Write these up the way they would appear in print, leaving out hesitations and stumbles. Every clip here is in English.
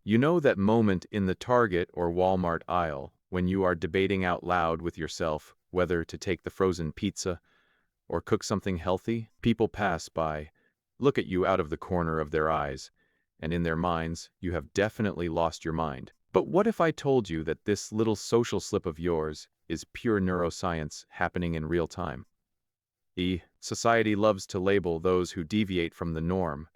You know that moment in the Target or Walmart aisle when you are debating out loud with yourself whether to take the frozen pizza or cook something healthy? People pass by, look at you out of the corner of their eyes, and in their minds, you have definitely lost your mind. But what if I told you that this little social slip of yours is pure neuroscience happening in real time? Society loves to label those who deviate from the norm,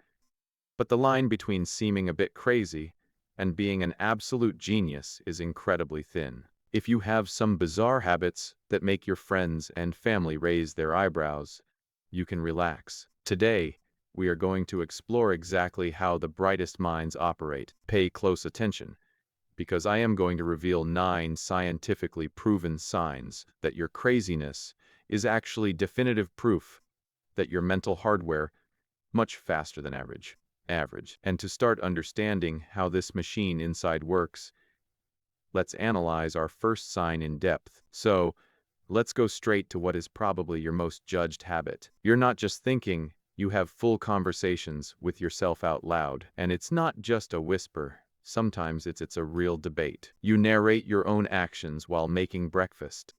but the line between seeming a bit crazy and being an absolute genius is incredibly thin. If you have some bizarre habits that make your friends and family raise their eyebrows, you can relax. Today, we are going to explore exactly how the brightest minds operate. Pay close attention, because I am going to reveal 9 scientifically proven signs that your craziness is actually definitive proof that your mental hardware much faster than average. And to start understanding how this machine inside works, let's analyze our first sign in depth. So, let's go straight to what is probably your most judged habit. You're not just thinking, you have full conversations with yourself out loud. And it's not just a whisper. Sometimes it's a real debate. You narrate your own actions while making breakfast,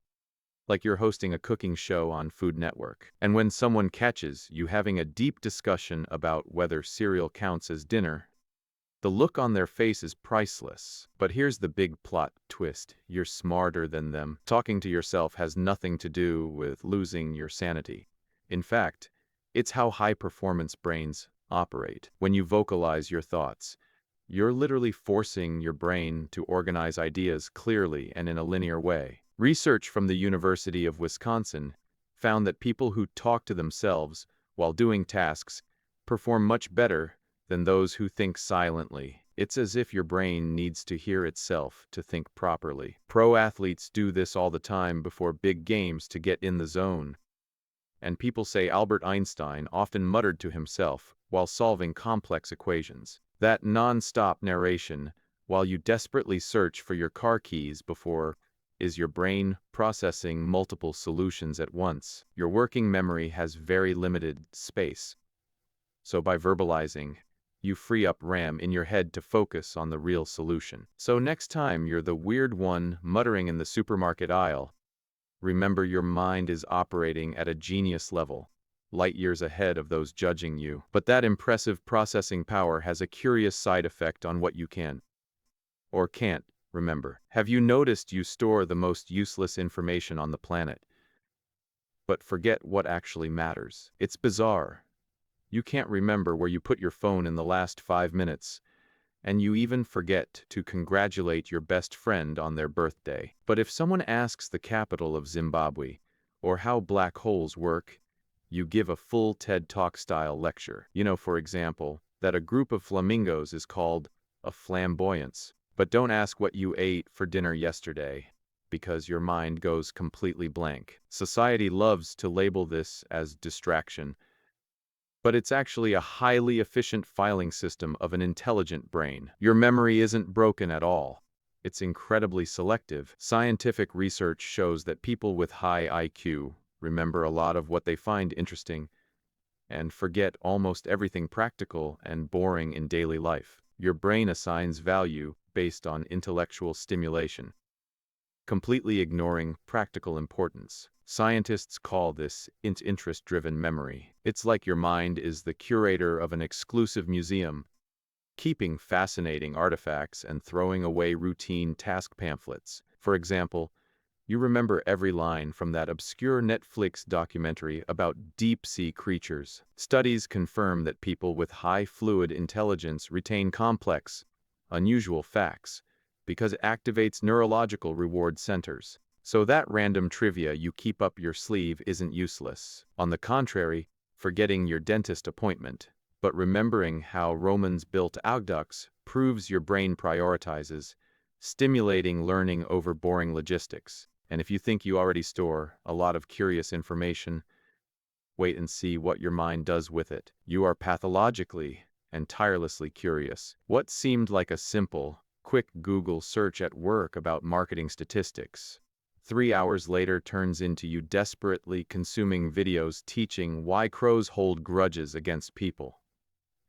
like you're hosting a cooking show on Food Network. And when someone catches you having a deep discussion about whether cereal counts as dinner, the look on their face is priceless. But here's the big plot twist. You're smarter than them. Talking to yourself has nothing to do with losing your sanity. In fact, it's how high-performance brains operate. When you vocalize your thoughts, you're literally forcing your brain to organize ideas clearly and in a linear way. Research from the University of Wisconsin found that people who talk to themselves while doing tasks perform much better than those who think silently. It's as if your brain needs to hear itself to think properly. Pro athletes do this all the time before big games to get in the zone. And people say Albert Einstein often muttered to himself while solving complex equations. That non-stop narration, while you desperately search for your car keys before, is your brain processing multiple solutions at once. Your working memory has very limited space. So by verbalizing, you free up RAM in your head to focus on the real solution. So next time you're the weird one muttering in the supermarket aisle, remember your mind is operating at a genius level, light years ahead of those judging you. But that impressive processing power has a curious side effect on what you can or can't remember. Have you noticed you store the most useless information on the planet, but forget what actually matters? It's bizarre. You can't remember where you put your phone in the last 5 minutes, and you even forget to congratulate your best friend on their birthday. But if someone asks the capital of Zimbabwe, or how black holes work, you give a full TED Talk style lecture. You know, for example, that a group of flamingos is called a flamboyance. But don't ask what you ate for dinner yesterday, because your mind goes completely blank. Society loves to label this as distraction, but it's actually a highly efficient filing system of an intelligent brain. Your memory isn't broken at all. It's incredibly selective. Scientific research shows that people with high IQ remember a lot of what they find interesting and forget almost everything practical and boring in daily life. Your brain assigns value based on intellectual stimulation, completely ignoring practical importance. Scientists call this interest-driven memory. It's like your mind is the curator of an exclusive museum, keeping fascinating artifacts and throwing away routine task pamphlets. For example, you remember every line from that obscure Netflix documentary about deep-sea creatures. Studies confirm that people with high fluid intelligence retain complex, unusual facts because it activates neurological reward centers. So that random trivia you keep up your sleeve isn't useless. On the contrary, forgetting your dentist appointment, but remembering how Romans built aqueducts proves your brain prioritizes, stimulating learning over boring logistics. And if you think you already store a lot of curious information, wait and see what your mind does with it. You are pathologically and tirelessly curious. What seemed like a simple, quick Google search at work about marketing statistics 3 hours later turns into you desperately consuming videos teaching why crows hold grudges against people.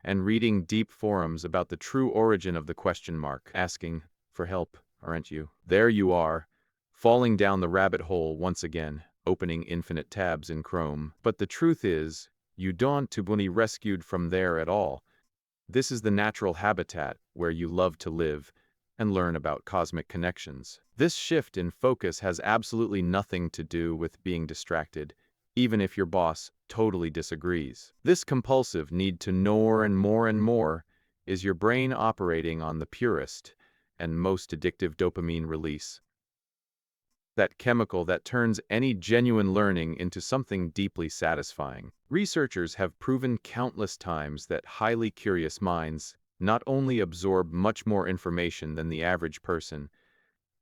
and reading deep forums about the true origin of the question mark, asking for help, aren't you? There you are, falling down the rabbit hole once again, opening infinite tabs in Chrome. But the truth is, you don't to be rescued from there at all. This is the natural habitat where you love to live and learn about cosmic connections. This shift in focus has absolutely nothing to do with being distracted, even if your boss totally disagrees. This compulsive need to know and more is your brain operating on the purest and most addictive dopamine release. That chemical that turns any genuine learning into something deeply satisfying. Researchers have proven countless times that highly curious minds not only absorb much more information than the average person,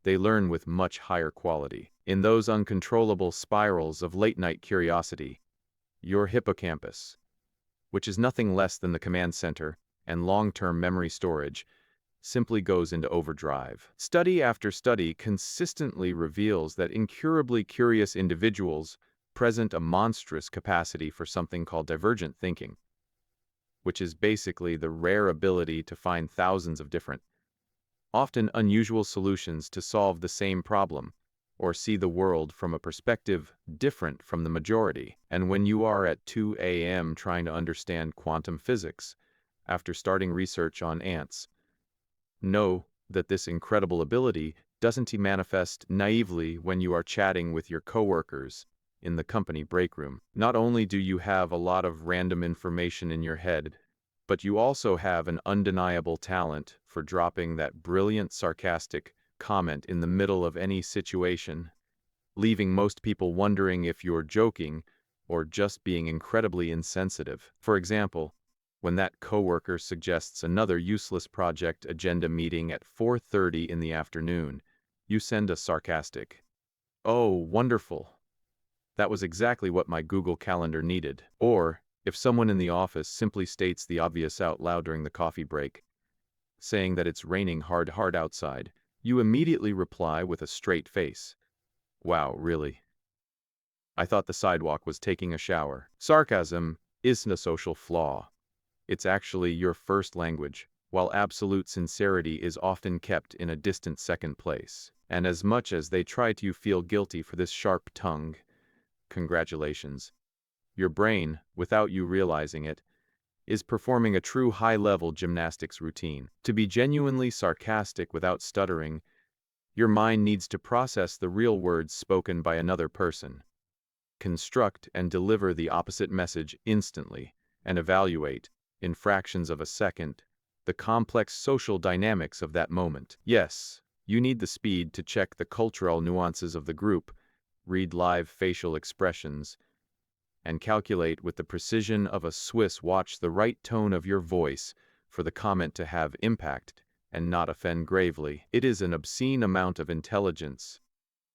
they learn with much higher quality. In those uncontrollable spirals of late-night curiosity, your hippocampus, which is nothing less than the command center and long-term memory storage, simply goes into overdrive. Study after study consistently reveals that incurably curious individuals present a monstrous capacity for something called divergent thinking, which is basically the rare ability to find thousands of different, often unusual solutions to solve the same problem, or see the world from a perspective different from the majority. And when you are at 2 a.m. trying to understand quantum physics, after starting research on ants, know that this incredible ability doesn't manifest naively when you are chatting with your coworkers in the company break room. Not only do you have a lot of random information in your head, but you also have an undeniable talent for dropping that brilliant sarcastic comment in the middle of any situation, leaving most people wondering if you're joking or just being incredibly insensitive. For example, when that coworker suggests another useless project agenda meeting at 4:30 in the afternoon, you send a sarcastic, "Oh, wonderful. That was exactly what my Google Calendar needed." Or, if someone in the office simply states the obvious out loud during the coffee break, saying that it's raining hard outside, you immediately reply with a straight face, "Wow, really? I thought the sidewalk was taking a shower." Sarcasm isn't a social flaw. It's actually your first language, while absolute sincerity is often kept in a distant second place. And as much as they try to feel guilty for this sharp tongue, congratulations. Your brain, without you realizing it, is performing a true high-level gymnastics routine. To be genuinely sarcastic without stuttering, your mind needs to process the real words spoken by another person, construct and deliver the opposite message instantly, and evaluate, in fractions of a second, the complex social dynamics of that moment. Yes, you need the speed to check the cultural nuances of the group, read live facial expressions, and calculate with the precision of a Swiss watch the right tone of your voice for the comment to have impact and not offend gravely. It is an obscene amount of intelligence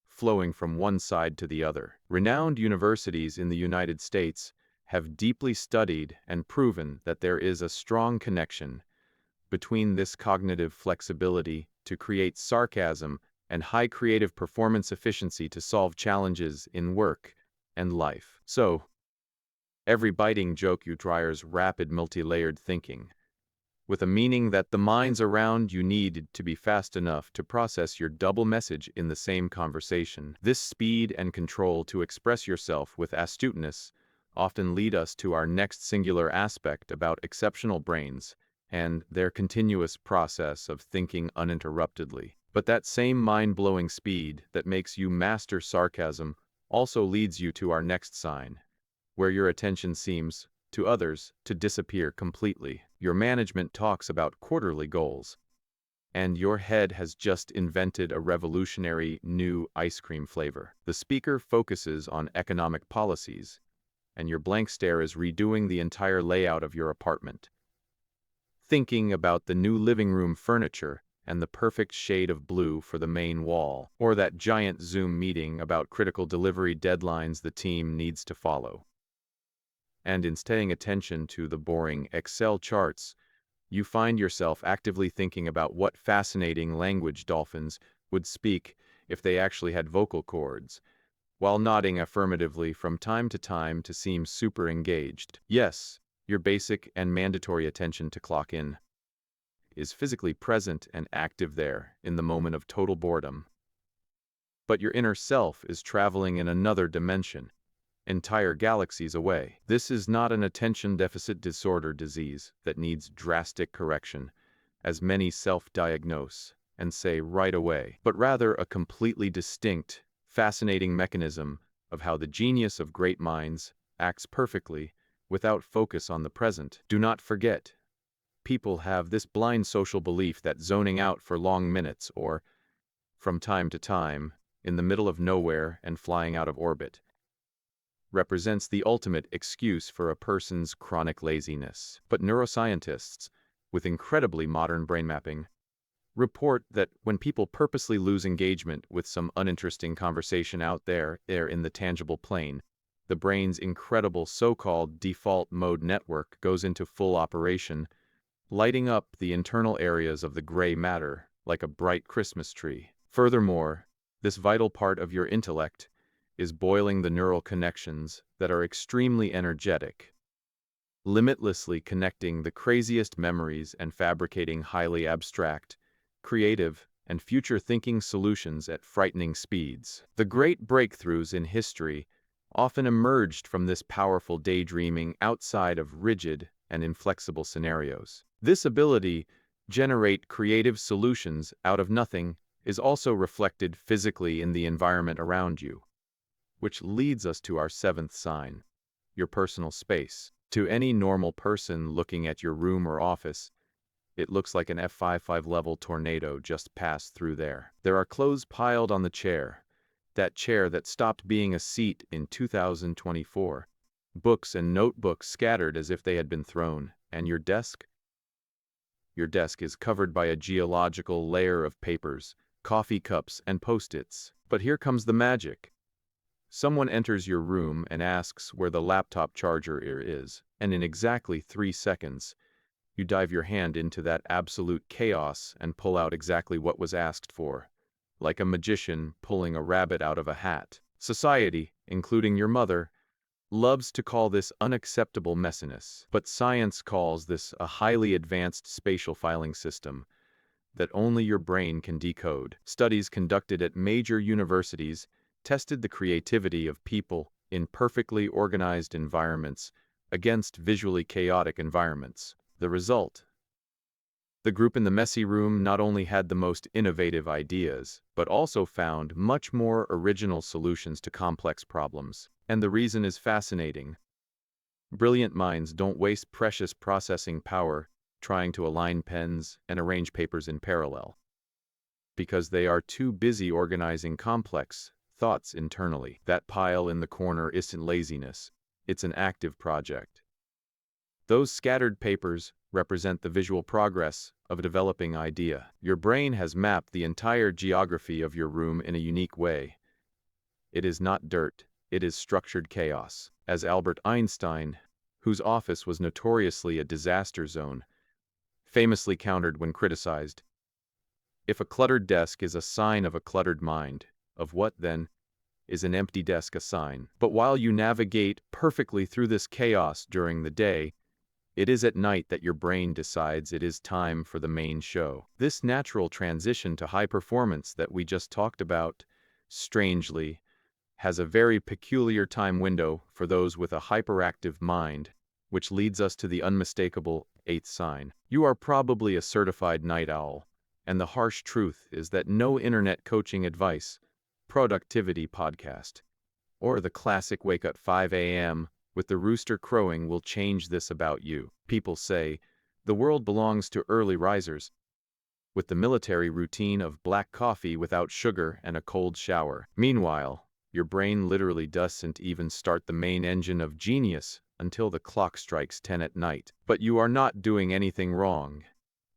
flowing from one side to the other. Renowned universities in the United States have deeply studied and proven that there is a strong connection between this cognitive flexibility to create sarcasm and high creative performance efficiency to solve challenges in work and life. So, every biting joke requires rapid multi-layered thinking, with a meaning that the minds around you need to be fast enough to process your double message in the same conversation. This speed and control to express yourself with astuteness often lead us to our next singular aspect about exceptional brains and their continuous process of thinking uninterruptedly. But that same mind-blowing speed that makes you master sarcasm also leads you to our next sign, where your attention seems, to others, to disappear completely. Your management talks about quarterly goals, and your head has just invented a revolutionary new ice cream flavor. The speaker focuses on economic policies, and your blank stare is redoing the entire layout of your apartment, thinking about the new living room furniture and the perfect shade of blue for the main wall, or that giant Zoom meeting about critical delivery deadlines the team needs to follow. And in paying attention to the boring Excel charts, you find yourself actively thinking about what fascinating language dolphins would speak if they actually had vocal cords, while nodding affirmatively from time to time to seem super engaged. Yes, Your basic and mandatory attention to clock in is physically present and active there in the moment of total boredom. But your inner self is traveling in another dimension, entire galaxies away. This is not an attention deficit disorder disease that needs drastic correction, as many self-diagnose and say right away, but rather a completely distinct, fascinating mechanism of how the genius of great minds acts perfectly without focus on the present. Do not forget, people have this blind social belief that zoning out for long minutes or, from time to time, in the middle of nowhere and flying out of orbit, represents the ultimate excuse for a person's chronic laziness. But neuroscientists, with incredibly modern brain mapping, report that when people purposely lose engagement with some uninteresting conversation out there in the tangible plane, the brain's incredible so-called default mode network goes into full operation, lighting up the internal areas of the gray matter like a bright Christmas tree. Furthermore, this vital part of your intellect is boiling the neural connections that are extremely energetic, limitlessly connecting the craziest memories and fabricating highly abstract, creative, and future-thinking solutions at frightening speeds. The great breakthroughs in history often emerged from this powerful daydreaming outside of rigid and inflexible scenarios. This ability to generate creative solutions out of nothing is also reflected physically in the environment around you, which leads us to our seventh sign, your personal space. To any normal person looking at your room or office, it looks like an F55 level tornado just passed through there. There are clothes piled on the chair, that chair that stopped being a seat in 2024. Books and notebooks scattered as if they had been thrown. And your desk? Your desk is covered by a geological layer of papers, coffee cups, and Post-its. But here comes the magic. Someone enters your room and asks where the laptop charger is, and in exactly 3 seconds, you dive your hand into that absolute chaos and pull out exactly what was asked for, like a magician pulling a rabbit out of a hat. Society, including your mother, loves to call this unacceptable messiness, but science calls this a highly advanced spatial filing system that only your brain can decode. Studies conducted at major universities tested the creativity of people in perfectly organized environments against visually chaotic environments. The result: the group in the messy room not only had the most innovative ideas, but also found much more original solutions to complex problems. And the reason is fascinating. Brilliant minds don't waste precious processing power trying to align pens and arrange papers in parallel, because they are too busy organizing complex thoughts internally. That pile in the corner isn't laziness, it's an active project. Those scattered papers represent the visual progress of a developing idea. Your brain has mapped the entire geography of your room in a unique way. It is not dirt, it is structured chaos. As Albert Einstein, whose office was notoriously a disaster zone, famously countered when criticized, if a cluttered desk is a sign of a cluttered mind, of what, then, is an empty desk a sign? But while you navigate perfectly through this chaos during the day, it is at night that your brain decides it is time for the main show. This natural transition to high performance that we just talked about, strangely, has a very peculiar time window for those with a hyperactive mind, which leads us to the unmistakable eighth sign. You are probably a certified night owl, and the harsh truth is that no internet coaching advice, productivity podcast, or the classic wake up 5 a.m. with the rooster crowing will change this about you. People say, the world belongs to early risers, with the military routine of black coffee without sugar and a cold shower. Meanwhile, your brain literally doesn't even start the main engine of genius until the clock strikes 10 at night. But you are not doing anything wrong.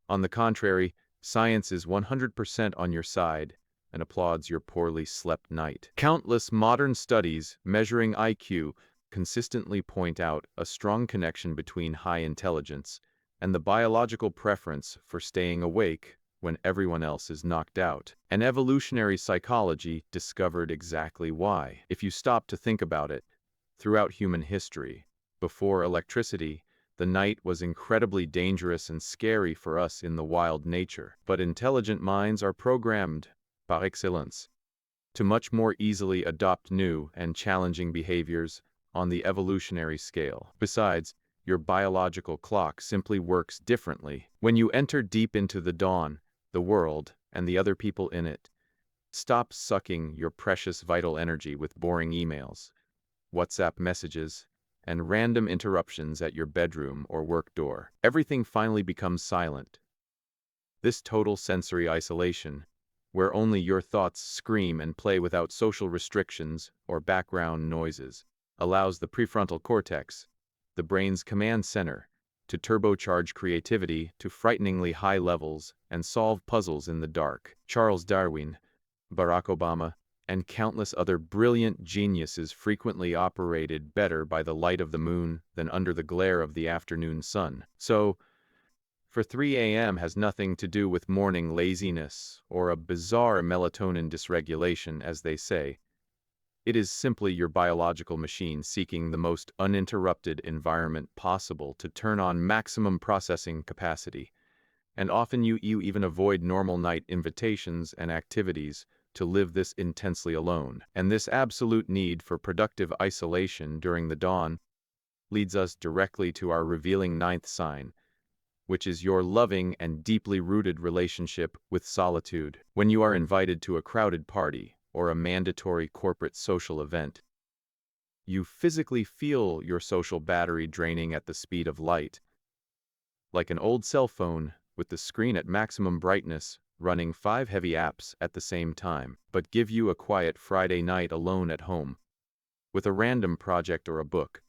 On the contrary, science is 100% on your side and applauds your poorly slept night. Countless modern studies measuring IQ consistently point out a strong connection between high intelligence and the biological preference for staying awake when everyone else is knocked out. And evolutionary psychology discovered exactly why. If you stop to think about it, throughout human history, before electricity, the The night was incredibly dangerous and scary for us in the wild nature. But intelligent minds are programmed, par excellence, to much more easily adopt new and challenging behaviors on the evolutionary scale. Besides, your biological clock simply works differently. When you enter deep into the dawn, the world, and the other people in it, stop sucking your precious vital energy with boring emails, WhatsApp messages, and random interruptions at your bedroom or work door. Everything finally becomes silent. This total sensory isolation, where only your thoughts scream and play without social restrictions or background noises, allows the prefrontal cortex, the brain's command center, to turbocharge creativity to frighteningly high levels and solve puzzles in the dark. Charles Darwin, Barack Obama, and countless other brilliant geniuses frequently operated better by the light of the moon than under the glare of the afternoon sun. So, for 3 a.m. has nothing to do with morning laziness or a bizarre melatonin dysregulation, as they say. It is simply your biological machine seeking the most uninterrupted environment possible to turn on maximum processing capacity. And often you even avoid normal night invitations and activities to live this intensely alone. And this absolute need for productive isolation during the dawn leads us directly to our revealing ninth sign, which is your loving and deeply rooted relationship with solitude. When you are invited to a crowded party or a mandatory corporate social event, you physically feel your social battery draining at the speed of light. Like an old cell phone with the screen at maximum brightness, running 5 heavy apps at the same time. But give you a quiet Friday night alone at home, with a random project or a book,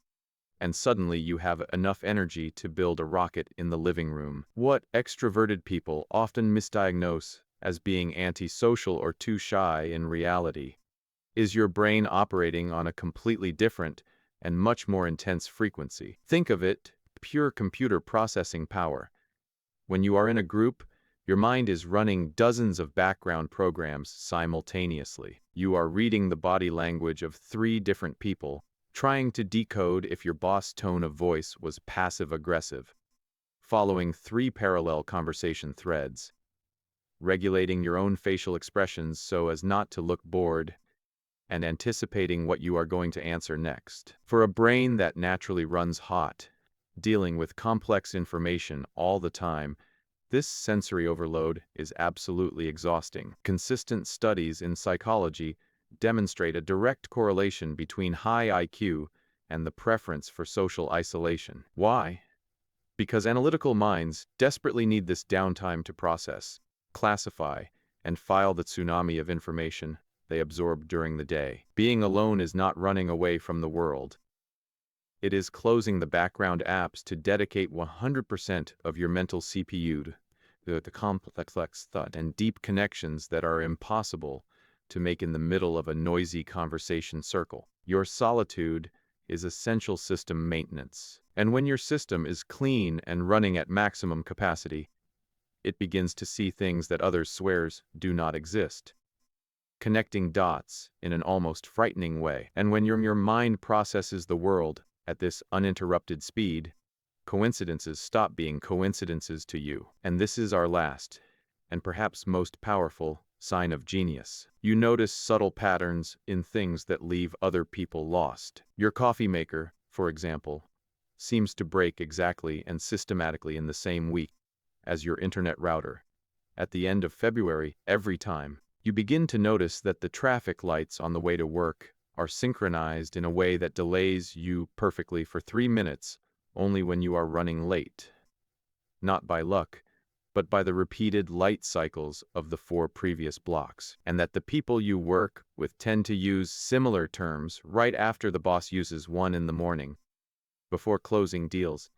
and suddenly you have enough energy to build a rocket in the living room. What extroverted people often misdiagnose as being antisocial or too shy in reality is your brain operating on a completely different and much more intense frequency. Think of it, pure computer processing power. When you are in a group, your mind is running dozens of background programs simultaneously. You are reading the body language of 3 different people, trying to decode if your boss' tone of voice was passive-aggressive, following 3 parallel conversation threads, regulating your own facial expressions so as not to look bored, and anticipating what you are going to answer next. For a brain that naturally runs hot, dealing with complex information all the time, this sensory overload is absolutely exhausting. Consistent studies in psychology demonstrate a direct correlation between high IQ and the preference for social isolation. Why? Because analytical minds desperately need this downtime to process, classify, and file the tsunami of information they absorb during the day. Being alone is not running away from the world. It is closing the background apps to dedicate 100% of your mental CPU to the complex thought and deep connections that are impossible to make in the middle of a noisy conversation circle. Your solitude is essential system maintenance. And when your system is clean and running at maximum capacity, it begins to see things that others swears do not exist, connecting dots in an almost frightening way. And when your mind processes the world at this uninterrupted speed, coincidences stop being coincidences to you. And this is our last, and perhaps most powerful, sign of genius. You notice subtle patterns in things that leave other people lost. Your coffee maker, for example, seems to break exactly and systematically in the same week as your internet router. At the end of February, every time, you begin to notice that the traffic lights on the way to work are synchronized in a way that delays you perfectly for 3 minutes only when you are running late. Not by luck, but by the repeated light cycles of the 4 previous blocks. And that the people you work with tend to use similar terms right after the boss uses one in the morning, before closing deals,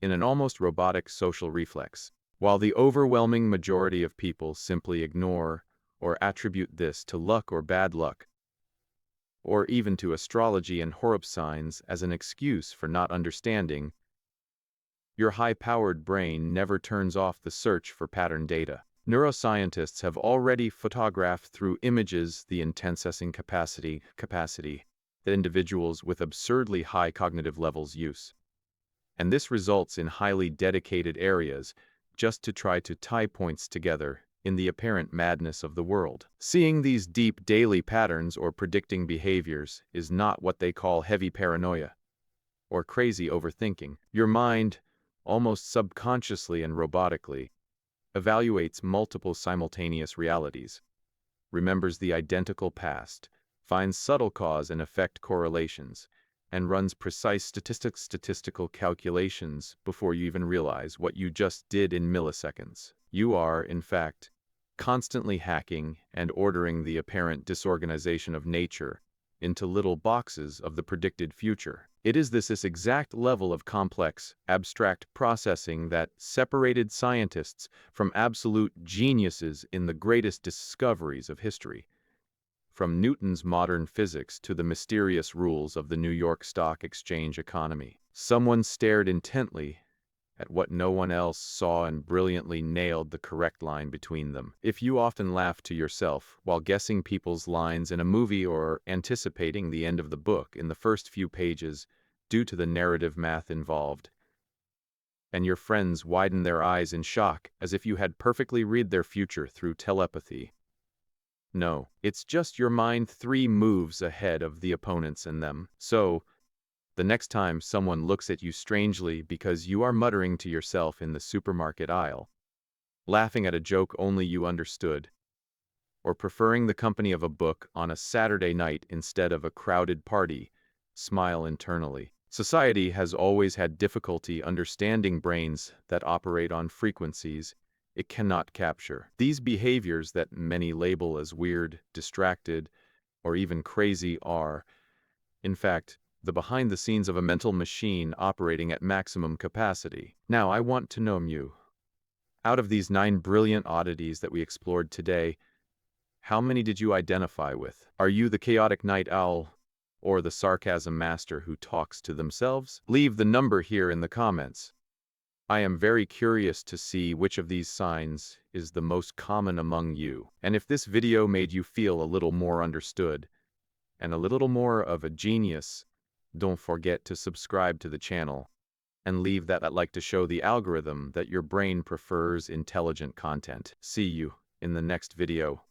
in an almost robotic social reflex. While the overwhelming majority of people simply ignore or attribute this to luck or bad luck, or even to astrology and horoscope signs as an excuse for not understanding, your high-powered brain never turns off the search for pattern data. Neuroscientists have already photographed through images the intensessing capacity that individuals with absurdly high cognitive levels use. And this results in highly dedicated areas just to try to tie points together in the apparent madness of the world. Seeing these deep daily patterns or predicting behaviors is not what they call heavy paranoia or crazy overthinking. Your mind, almost subconsciously and robotically, evaluates multiple simultaneous realities, remembers the identical past, finds subtle cause and effect correlations, and runs precise statistical calculations before you even realize what you just did in milliseconds. You are, in fact, constantly hacking and ordering the apparent disorganization of nature into little boxes of the predicted future. It is this exact level of complex, abstract processing that separated scientists from absolute geniuses in the greatest discoveries of history. From Newton's modern physics to the mysterious rules of the New York Stock Exchange economy. Someone stared intently at what no one else saw and brilliantly nailed the correct line between them. If you often laugh to yourself while guessing people's lines in a movie or anticipating the end of the book in the first few pages due to the narrative math involved, and your friends widen their eyes in shock as if you had perfectly read their future through telepathy. No, it's just your mind 3 moves ahead of the opponents and them. So, the next time someone looks at you strangely because you are muttering to yourself in the supermarket aisle, laughing at a joke only you understood, or preferring the company of a book on a Saturday night instead of a crowded party, smile internally. Society has always had difficulty understanding brains that operate on frequencies it cannot capture. These behaviors that many label as weird, distracted, or even crazy are, in fact, the behind the scenes of a mental machine operating at maximum capacity. Now, I want to know you. Out of these 9 brilliant oddities that we explored today, how many did you identify with? Are you the chaotic night owl or the sarcasm master who talks to themselves? Leave the number here in the comments. I am very curious to see which of these signs is the most common among you. And if this video made you feel a little more understood and a little more of a genius, don't forget to subscribe to the channel and leave that like to show the algorithm that your brain prefers intelligent content. See you in the next video.